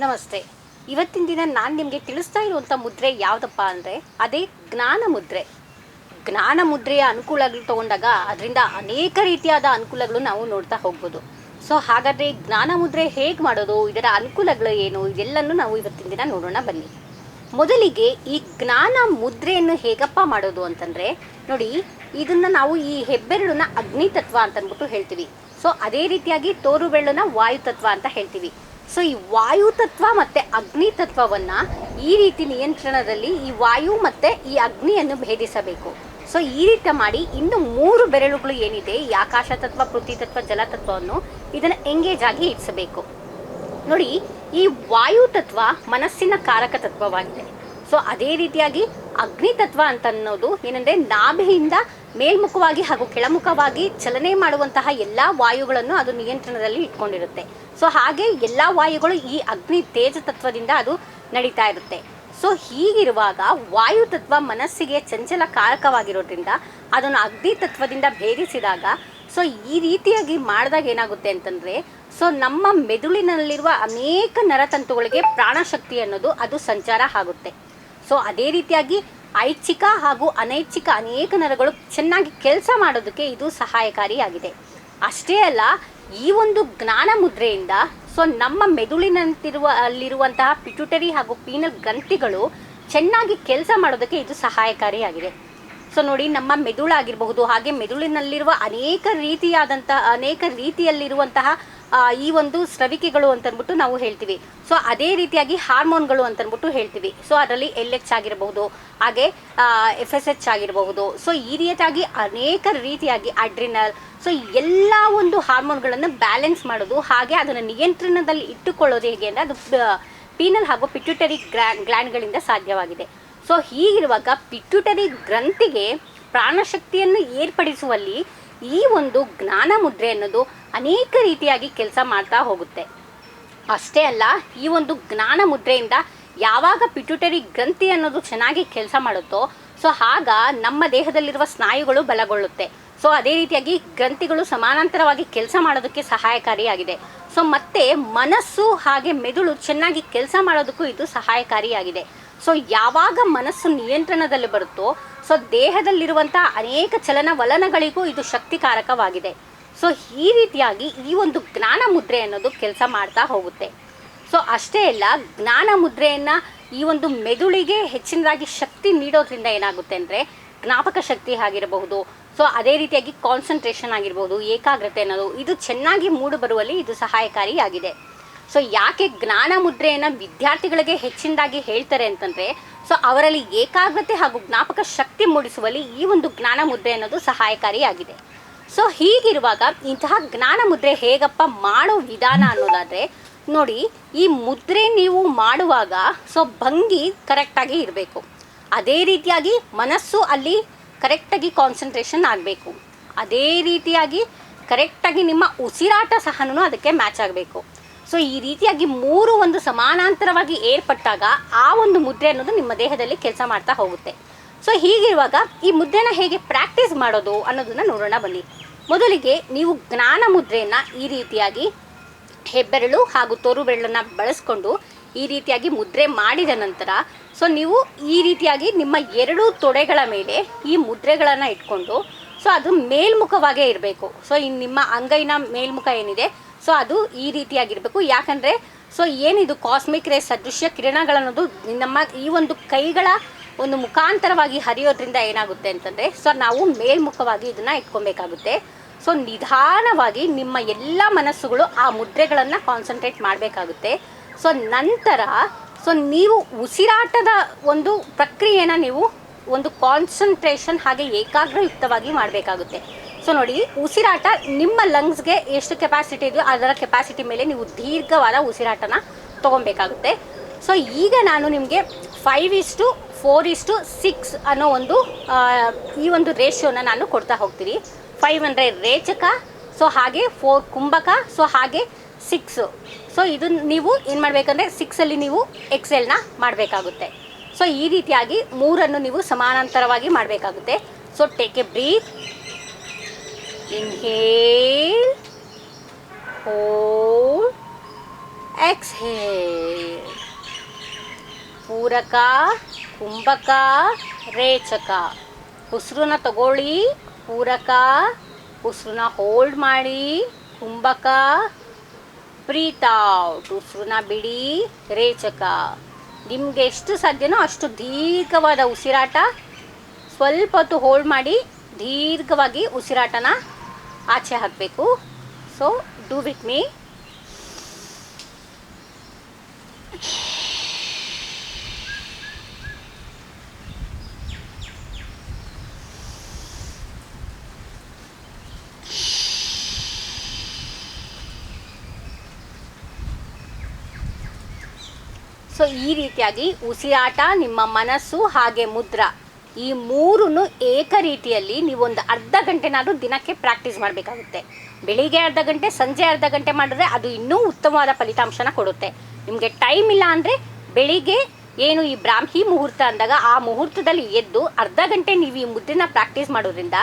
ನಮಸ್ತೆ. ಇವತ್ತಿನ ದಿನ ನಾನು ನಿಮಗೆ ತಿಳಿಸ್ತಾ ಇರುವಂಥ ಮುದ್ರೆ ಯಾವುದಪ್ಪ ಅಂದರೆ ಅದೇ ಜ್ಞಾನ ಮುದ್ರೆ. ಜ್ಞಾನ ಮುದ್ರೆಯ ಅನುಕೂಲಗಳು ತಗೊಂಡಾಗ ಅದರಿಂದ ಅನೇಕ ರೀತಿಯಾದ ಅನುಕೂಲಗಳು ನಾವು ನೋಡ್ತಾ ಹೋಗ್ಬೋದು. ಸೊ ಹಾಗಾದರೆ ಜ್ಞಾನ ಮುದ್ರೆ ಹೇಗೆ ಮಾಡೋದು, ಇದರ ಅನುಕೂಲಗಳು ಏನು, ಇದೆಲ್ಲನೂ ನಾವು ಇವತ್ತಿನ ದಿನ ನೋಡೋಣ ಬನ್ನಿ. ಮೊದಲಿಗೆ ಈ ಜ್ಞಾನ ಮುದ್ರೆಯನ್ನು ಹೇಗಪ್ಪ ಮಾಡೋದು ಅಂತಂದರೆ ನೋಡಿ, ಇದನ್ನು ನಾವು ಈ ಹೆಬ್ಬೆರಳನ್ನ ಅಗ್ನಿ ತತ್ವ ಅಂತ ಅಂದ್ಬಿಟ್ಟು ಹೇಳ್ತೀವಿ. ಸೊ ಅದೇ ರೀತಿಯಾಗಿ ತೋರು ಬೆರಳನ್ನ ವಾಯು ತತ್ವ ಅಂತ ಹೇಳ್ತೀವಿ. ಸೊ ಈ ವಾಯು ತತ್ವ ಮತ್ತು ಅಗ್ನಿ ತತ್ವವನ್ನು ಈ ರೀತಿ ನಿಯಂತ್ರಣದಲ್ಲಿ ಈ ವಾಯು ಮತ್ತು ಈ ಅಗ್ನಿಯನ್ನು ಭೇದಿಸಬೇಕು. ಸೊ ಈ ರೀತಿ ಮಾಡಿ ಇನ್ನು 3 ಬೆರಳುಗಳು ಏನಿದೆ, ಈ ಆಕಾಶ ತತ್ವ, ಪೃಥ್ವಿ ತತ್ವ, ಜಲತತ್ವವನ್ನು ಇದನ್ನು ಎಂಗೇಜ್ ಆಗಿ ಇರಿಸಬೇಕು. ನೋಡಿ, ಈ ವಾಯು ತತ್ವ ಮನಸ್ಸಿನ ಕಾರಕ ತತ್ವವಾಗಿದೆ. ಸೊ ಅದೇ ರೀತಿಯಾಗಿ ಅಗ್ನಿ ತತ್ವ ಅಂತ ಅನ್ನೋದು ಏನಂದರೆ ನಾಭಿಯಿಂದ ಮೇಲ್ಮುಖವಾಗಿ ಹಾಗೂ ಕೆಳಮುಖವಾಗಿ ಚಲನೆ ಮಾಡುವಂತಹ ಎಲ್ಲ ವಾಯುಗಳನ್ನು ಅದು ನಿಯಂತ್ರಣದಲ್ಲಿ ಇಟ್ಕೊಂಡಿರುತ್ತೆ. ಸೊ ಹಾಗೆ ಎಲ್ಲ ವಾಯುಗಳು ಈ ಅಗ್ನಿ ತೇಜ ತತ್ವದಿಂದ ಅದು ನಡೀತಾ ಇರುತ್ತೆ. ಸೊ ಹೀಗಿರುವಾಗ ವಾಯು ತತ್ವ ಮನಸ್ಸಿಗೆ ಚಂಚಲ ಕಾರಕವಾಗಿರೋದ್ರಿಂದ ಅದನ್ನು ಅಗ್ನಿ ತತ್ವದಿಂದ ಭೇದಿಸಿದಾಗ ಸೊ ಈ ರೀತಿಯಾಗಿ ಮಾಡಿದಾಗ ಏನಾಗುತ್ತೆ ಅಂತಂದರೆ ಸೊ ನಮ್ಮ ಮೆದುಳಿನಲ್ಲಿರುವ ಅನೇಕ ನರತಂತುಗಳಿಗೆ ಪ್ರಾಣಶಕ್ತಿ ಅನ್ನೋದು ಅದು ಸಂಚಾರ ಆಗುತ್ತೆ. ಸೊ ಅದೇ ರೀತಿಯಾಗಿ ಐಚ್ಛಿಕ ಹಾಗೂ ಅನೈಚ್ಛಿಕ ಅನೇಕ ನರಗಳು ಚೆನ್ನಾಗಿ ಕೆಲಸ ಮಾಡೋದಕ್ಕೆ ಇದು ಸಹಾಯಕಾರಿಯಾಗಿದೆ. ಅಷ್ಟೇ ಅಲ್ಲ, ಈ ಒಂದು ಜ್ಞಾನ ಮುದ್ರೆಯಿಂದ ಸೊ ನಮ್ಮ ಅಲ್ಲಿರುವಂತಹ ಪಿಟ್ಯೂಟರಿ ಹಾಗೂ ಪೀನಲ್ ಗ್ರಂಥಿಗಳು ಚೆನ್ನಾಗಿ ಕೆಲಸ ಮಾಡೋದಕ್ಕೆ ಇದು ಸಹಾಯಕಾರಿಯಾಗಿದೆ. ಸೊ ನೋಡಿ, ನಮ್ಮ ಮೆದುಳಾಗಿರಬಹುದು, ಹಾಗೆ ಮೆದುಳಿನಲ್ಲಿರುವ ಅನೇಕ ರೀತಿಯಲ್ಲಿರುವಂತಹ ಈ ಒಂದು ಸ್ರವಿಕೆಗಳು ಅಂತಂದ್ಬಿಟ್ಟು ನಾವು ಹೇಳ್ತೀವಿ. ಸೊ ಅದೇ ರೀತಿಯಾಗಿ ಹಾರ್ಮೋನ್ಗಳು ಅಂತಂದ್ಬಿಟ್ಟು ಹೇಳ್ತೀವಿ. ಸೊ ಅದರಲ್ಲಿ LH ಆಗಿರಬಹುದು, ಹಾಗೆ FSH ಆಗಿರಬಹುದು. ಸೊ ಈ ರೀತಿಯಾಗಿ ಅನೇಕ ರೀತಿಯಾಗಿ ಅಡ್ರಿನಲ್, ಸೊ ಎಲ್ಲ ಒಂದು ಹಾರ್ಮೋನ್ಗಳನ್ನು ಬ್ಯಾಲೆನ್ಸ್ ಮಾಡೋದು, ಹಾಗೆ ಅದನ್ನು ನಿಯಂತ್ರಣದಲ್ಲಿ ಇಟ್ಟುಕೊಳ್ಳೋದು ಹೇಗೆ ಅಂದರೆ ಅದು ಪೀನಲ್ ಹಾಗೂ ಪಿಟ್ಯೂಟರಿ ಗ್ಲ್ಯಾಂಡ್ಗಳಿಂದ ಸಾಧ್ಯವಾಗಿದೆ. ಸೊ ಹೀಗಿರುವಾಗ ಪಿಟ್ಯೂಟರಿ ಗ್ರಂಥಿಗೆ ಪ್ರಾಣಶಕ್ತಿಯನ್ನು ಏರ್ಪಡಿಸುವಲ್ಲಿ ಈ ಒಂದು ಜ್ಞಾನ ಮುದ್ರೆ ಅನ್ನೋದು ಅನೇಕ ರೀತಿಯಾಗಿ ಕೆಲಸ ಮಾಡ್ತಾ ಹೋಗುತ್ತೆ. ಅಷ್ಟೇ ಅಲ್ಲ, ಈ ಒಂದು ಜ್ಞಾನ ಮುದ್ರೆಯಿಂದ ಯಾವಾಗ ಪಿಟ್ಯೂಟರಿ ಗ್ರಂಥಿ ಅನ್ನೋದು ಚೆನ್ನಾಗಿ ಕೆಲಸ ಮಾಡುತ್ತೋ ಸೊ ಆಗ ನಮ್ಮ ದೇಹದಲ್ಲಿರುವ ಸ್ನಾಯುಗಳು ಬಲಗೊಳ್ಳುತ್ತೆ. ಸೊ ಅದೇ ರೀತಿಯಾಗಿ ಗ್ರಂಥಿಗಳು ಸಮಾನಾಂತರವಾಗಿ ಕೆಲಸ ಮಾಡೋದಕ್ಕೆ ಸಹಾಯಕಾರಿಯಾಗಿದೆ. ಸೊ ಮತ್ತೆ ಮನಸ್ಸು ಹಾಗೆ ಮೆದುಳು ಚೆನ್ನಾಗಿ ಕೆಲಸ ಮಾಡೋದಕ್ಕೂ ಇದು ಸಹಾಯಕಾರಿಯಾಗಿದೆ. ಸೊ ಯಾವಾಗ ಮನಸ್ಸು ನಿಯಂತ್ರಣದಲ್ಲಿ ಬರುತ್ತೋ ಸೊ ದೇಹದಲ್ಲಿರುವಂಥ ಅನೇಕ ಚಲನವಲನಗಳಿಗೂ ಇದು ಶಕ್ತಿಕಾರಕವಾಗಿದೆ. ಸೊ ಈ ರೀತಿಯಾಗಿ ಈ ಒಂದು ಜ್ಞಾನ ಮುದ್ರೆ ಅನ್ನೋದು ಕೆಲಸ ಮಾಡ್ತಾ ಹೋಗುತ್ತೆ. ಸೊ ಅಷ್ಟೇ ಅಲ್ಲ, ಜ್ಞಾನ ಮುದ್ರೆಯನ್ನು ಈ ಒಂದು ಮೆದುಳಿಗೆ ಹೆಚ್ಚಿನದಾಗಿ ಶಕ್ತಿ ನೀಡೋದ್ರಿಂದ ಏನಾಗುತ್ತೆ ಅಂದರೆ ಜ್ಞಾಪಕ ಶಕ್ತಿ ಆಗಿರಬಹುದು, ಸೊ ಅದೇ ರೀತಿಯಾಗಿ ಕಾನ್ಸಂಟ್ರೇಷನ್ ಆಗಿರ್ಬೋದು, ಏಕಾಗ್ರತೆ ಅನ್ನೋದು ಇದು ಚೆನ್ನಾಗಿ ಮೂಡಿಬರುವಲ್ಲಿ ಇದು ಸಹಾಯಕಾರಿಯಾಗಿದೆ. ಸೊ ಯಾಕೆ ಜ್ಞಾನ ಮುದ್ರೆಯನ್ನು ವಿದ್ಯಾರ್ಥಿಗಳಿಗೆ ಹೆಚ್ಚಿನದಾಗಿ ಹೇಳ್ತಾರೆ ಅಂತಂದರೆ ಸೊ ಅವರಲ್ಲಿ ಏಕಾಗ್ರತೆ ಹಾಗೂ ಜ್ಞಾಪಕ ಶಕ್ತಿ ಮೂಡಿಸುವಲ್ಲಿ ಈ ಒಂದು ಜ್ಞಾನ ಮುದ್ರೆ ಅನ್ನೋದು ಸಹಾಯಕಾರಿಯಾಗಿದೆ. ಸೊ ಹೀಗಿರುವಾಗ ಇಂತಹ ಜ್ಞಾನ ಮುದ್ರೆ ಹೇಗಪ್ಪ ಮಾಡೋ ವಿಧಾನ ಅನ್ನೋದಾದರೆ ನೋಡಿ, ಈ ಮುದ್ರೆ ನೀವು ಮಾಡುವಾಗ ಸೊ ಭಂಗಿ ಕರೆಕ್ಟಾಗಿ ಇರಬೇಕು. ಅದೇ ರೀತಿಯಾಗಿ ಮನಸ್ಸು ಅಲ್ಲಿ ಕರೆಕ್ಟಾಗಿ ಕಾನ್ಸಂಟ್ರೇಷನ್ ಆಗಬೇಕು. ಅದೇ ರೀತಿಯಾಗಿ ಕರೆಕ್ಟಾಗಿ ನಿಮ್ಮ ಉಸಿರಾಟ ಸಹನೂ ಅದಕ್ಕೆ ಮ್ಯಾಚ್ ಆಗಬೇಕು. ಸೊ ಈ ರೀತಿಯಾಗಿ 3 ಒಂದು ಸಮಾನಾಂತರವಾಗಿ ಏರ್ಪಟ್ಟಾಗ ಆ ಒಂದು ಮುದ್ರೆ ಅನ್ನೋದು ನಿಮ್ಮ ದೇಹದಲ್ಲಿ ಕೆಲಸ ಮಾಡ್ತಾ ಹೋಗುತ್ತೆ. ಸೊ ಹೀಗಿರುವಾಗ ಈ ಮುದ್ರೆನ ಹೇಗೆ ಪ್ರಾಕ್ಟೀಸ್ ಮಾಡೋದು ಅನ್ನೋದನ್ನು ನೋಡೋಣ ಬನ್ನಿ. ಮೊದಲಿಗೆ ನೀವು ಜ್ಞಾನ ಮುದ್ರೆಯನ್ನು ಈ ರೀತಿಯಾಗಿ ಹೆಬ್ಬೆರಳು ಹಾಗೂ ತೋರು ಬೆರಳನ್ನು ಬಳಸ್ಕೊಂಡು ಈ ರೀತಿಯಾಗಿ ಮುದ್ರೆ ಮಾಡಿದ ನಂತರ ಸೊ ನೀವು ಈ ರೀತಿಯಾಗಿ ನಿಮ್ಮ 2 ತೊಡೆಗಳ ಮೇಲೆ ಈ ಮುದ್ರೆಗಳನ್ನು ಇಟ್ಕೊಂಡು ಸೊ ಅದು ಮೇಲ್ಮುಖವಾಗೇ ಇರಬೇಕು. ಸೊ ನಿಮ್ಮ ಅಂಗೈನ ಮೇಲ್ಮುಖ ಏನಿದೆ ಸೊ ಅದು ಈ ರೀತಿಯಾಗಿರಬೇಕು. ಯಾಕಂದರೆ ಸೊ ಏನಿದು ಕಾಸ್ಮಿಕ್ ರೇ ಸದೃಶ್ಯ ಕಿರಣಗಳನ್ನೋದು ನಮ್ಮ ಈ ಒಂದು ಕೈಗಳ ಒಂದು ಮುಖಾಂತರವಾಗಿ ಹರಿಯೋದ್ರಿಂದ ಏನಾಗುತ್ತೆ ಅಂತಂದರೆ ಸೊ ನಾವು ಮೇಲ್ಮುಖವಾಗಿ ಇದನ್ನು ಇಟ್ಕೊಬೇಕಾಗುತ್ತೆ. ಸೊ ನಿಧಾನವಾಗಿ ನಿಮ್ಮ ಎಲ್ಲ ಮನಸ್ಸುಗಳು ಆ ಮುದ್ರೆಗಳನ್ನು ಕಾನ್ಸಂಟ್ರೇಟ್ ಮಾಡಬೇಕಾಗುತ್ತೆ. ಸೊ ನಂತರ ಸೊ ನೀವು ಉಸಿರಾಟದ ಒಂದು ಪ್ರಕ್ರಿಯೆನ ನೀವು ಒಂದು ಕಾನ್ಸಂಟ್ರೇಷನ್ ಹಾಗೆ ಏಕಾಗ್ರಯುಕ್ತವಾಗಿ ಮಾಡಬೇಕಾಗುತ್ತೆ. ಸೊ ನೋಡಿ, ಉಸಿರಾಟ ನಿಮ್ಮ ಲಂಗ್ಸ್ಗೆ ಎಷ್ಟು ಕೆಪಾಸಿಟಿ ಇದೆಯೋ ಅದರ ಕೆಪಾಸಿಟಿ ಮೇಲೆ ನೀವು ದೀರ್ಘವಾದ ಉಸಿರಾಟನ ತೊಗೊಬೇಕಾಗುತ್ತೆ. ಸೊ ಈಗ ನಾನು ನಿಮಗೆ 5:4:6 ಅನ್ನೋ ಒಂದು ಈ ಒಂದು ರೇಷಿಯೋನ ನಾನು ಕೊಡ್ತಾ ಹೋಗ್ತೀನಿ. 5 ಅಂದರೆ ರೇಚಕ, ಸೊ ಹಾಗೆ 4 ಕುಂಭಕ, ಸೊ ಹಾಗೆ 6. ಸೊ ಇದನ್ನು ನೀವು ಏನು ಮಾಡಬೇಕಂದ್ರೆ 6ಅಲ್ಲಿ ನೀವು ಎಕ್ಸೆಲ್ನ ಮಾಡಬೇಕಾಗುತ್ತೆ. ಸೊ ಈ ರೀತಿಯಾಗಿ 3ಅನ್ನು ನೀವು ಸಮಾನಾಂತರವಾಗಿ ಮಾಡಬೇಕಾಗುತ್ತೆ. So take a breath, inhale, hold, exhale. ಪೂರಕ, ಕುಂಭಕ, ರೇಚಕ. ಉಸಿರನ್ನ ತಗೊಳ್ಳಿ, ಪೂರಕ, ಉಸಿರನ್ನ ಹೋಲ್ಡ್ ಮಾಡಿ, ಕುಂಭಕ, ಬ್ರೀತ್ ಔಟ್, ಉಸಿರನ್ನ ಬಿಡಿ, ರೇಚಕ. ನಿಮಗೆ ಎಷ್ಟು ಸಾಧ್ಯನೋ ಅಷ್ಟು ದೀರ್ಘವಾದ ಉಸಿರಾಟ, ಸ್ವಲ್ಪ ಹೊತ್ತು ಹೋಲ್ಡ್ ಮಾಡಿ ದೀರ್ಘವಾಗಿ ಉಸಿರಾಟನ ಆಚೆ ಹಾಕಬೇಕು. So do with me. So ಈ ರೀತಿಯಾಗಿ ಉಸಿರಾಟ, ನಿಮ್ಮ ಮನಸ್ಸು ಹಾಗೆ ಮುದ್ರಾ, ಈ ಮೂರನ್ನು ಏಕ ರೀತಿಯಲ್ಲಿ ನೀವೊಂದು ಅರ್ಧ ಗಂಟೆನಾದರೂ ದಿನಕ್ಕೆ ಪ್ರಾಕ್ಟೀಸ್ ಮಾಡಬೇಕಾಗುತ್ತೆ. ಬೆಳಿಗ್ಗೆ ಅರ್ಧ ಗಂಟೆ, ಸಂಜೆ ಅರ್ಧ ಗಂಟೆ ಮಾಡಿದ್ರೆ ಅದು ಇನ್ನೂ ಉತ್ತಮವಾದ ಫಲಿತಾಂಶನ ಕೊಡುತ್ತೆ. ನಿಮಗೆ ಟೈಮ್ ಇಲ್ಲ ಅಂದರೆ ಬೆಳಿಗ್ಗೆ ಏನು ಈ ಬ್ರಾಹ್ಮಿ ಮುಹೂರ್ತ ಅಂದಾಗ ಆ ಮುಹೂರ್ತದಲ್ಲಿ ಎದ್ದು ಅರ್ಧ ಗಂಟೆ ನೀವು ಈ ಮುದ್ರೆನ ಪ್ರಾಕ್ಟೀಸ್ ಮಾಡೋದ್ರಿಂದ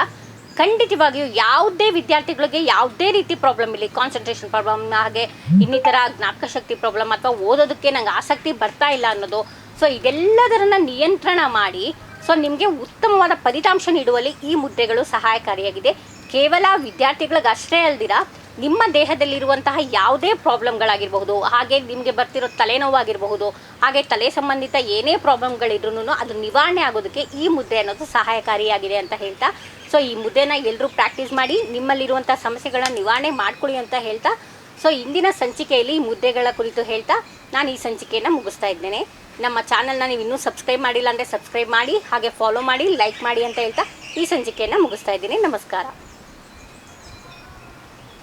ಖಂಡಿತವಾಗಿಯೂ ಯಾವುದೇ ವಿದ್ಯಾರ್ಥಿಗಳಿಗೆ ಯಾವುದೇ ರೀತಿ ಪ್ರಾಬ್ಲಮ್ ಇಲ್ಲಿ, ಕಾನ್ಸಂಟ್ರೇಷನ್ ಪ್ರಾಬ್ಲಮ್, ಹಾಗೆ ಇನ್ನಿತರ ಜ್ಞಾಪಕ ಶಕ್ತಿ ಪ್ರಾಬ್ಲಮ್, ಅಥವಾ ಓದೋದಕ್ಕೆ ನಂಗೆ ಆಸಕ್ತಿ ಬರ್ತಾ ಇಲ್ಲ ಅನ್ನೋದು, ಸೊ ಇದೆಲ್ಲದರನ್ನು ನಿಯಂತ್ರಣ ಮಾಡಿ ಸೊ ನಿಮಗೆ ಉತ್ತಮವಾದ ಫಲಿತಾಂಶ ನೀಡುವಲ್ಲಿ ಈ ಮುದ್ರೆಗಳು ಸಹಾಯಕಾರಿಯಾಗಿದೆ. ಕೇವಲ ವಿದ್ಯಾರ್ಥಿಗಳಿಗೆ ಅಷ್ಟೇ ಅಲ್ದಿರ ನಿಮ್ಮ ದೇಹದಲ್ಲಿರುವಂತಹ ಯಾವುದೇ ಪ್ರಾಬ್ಲಮ್ಗಳಾಗಿರಬಹುದು, ಹಾಗೆ ನಿಮಗೆ ಬರ್ತಿರೋ ತಲೆನೋವಾಗಿರಬಹುದು, ಹಾಗೆ ತಲೆ ಸಂಬಂಧಿತ ಏನೇ ಪ್ರಾಬ್ಲಮ್ಗಳಿದ್ರೂ ಅದು ನಿವಾರಣೆ ಆಗೋದಕ್ಕೆ ಈ ಮುದ್ರೆ ಅನ್ನೋದು ಸಹಾಯಕಾರಿಯಾಗಿದೆ ಅಂತ ಹೇಳ್ತಾ, ಸೊ ಈ ಮುದ್ರೆನ ಎಲ್ಲರೂ ಪ್ರಾಕ್ಟೀಸ್ ಮಾಡಿ ನಿಮ್ಮಲ್ಲಿರುವಂಥ ಸಮಸ್ಯೆಗಳನ್ನ ನಿವಾರಣೆ ಮಾಡ್ಕೊಳ್ಳಿ ಅಂತ ಹೇಳ್ತಾ, ಸೊ ಇಂದಿನ ಸಂಚಿಕೆಯಲ್ಲಿ ಈ ಮುದ್ರೆಗಳ ಕುರಿತು ಹೇಳ್ತಾ ನಾನು ಈ ಸಂಚಿಕೆಯನ್ನು ಮುಗಿಸ್ತಾ ಇದ್ದೇನೆ. ನಮ್ಮ ಚಾನಲ್ನ ನೀವು ಇನ್ನೂ ಸಬ್ಸ್ಕ್ರೈಬ್ ಮಾಡಿಲ್ಲ ಅಂದರೆ ಸಬ್ಸ್ಕ್ರೈಬ್ ಮಾಡಿ, ಹಾಗೆ ಫಾಲೋ ಮಾಡಿ, ಲೈಕ್ ಮಾಡಿ ಅಂತ ಹೇಳ್ತಾ ಈ ಸಂಚಿಕೆಯನ್ನು ಮುಗಿಸ್ತಾ ಇದ್ದೀನಿ. ನಮಸ್ಕಾರ.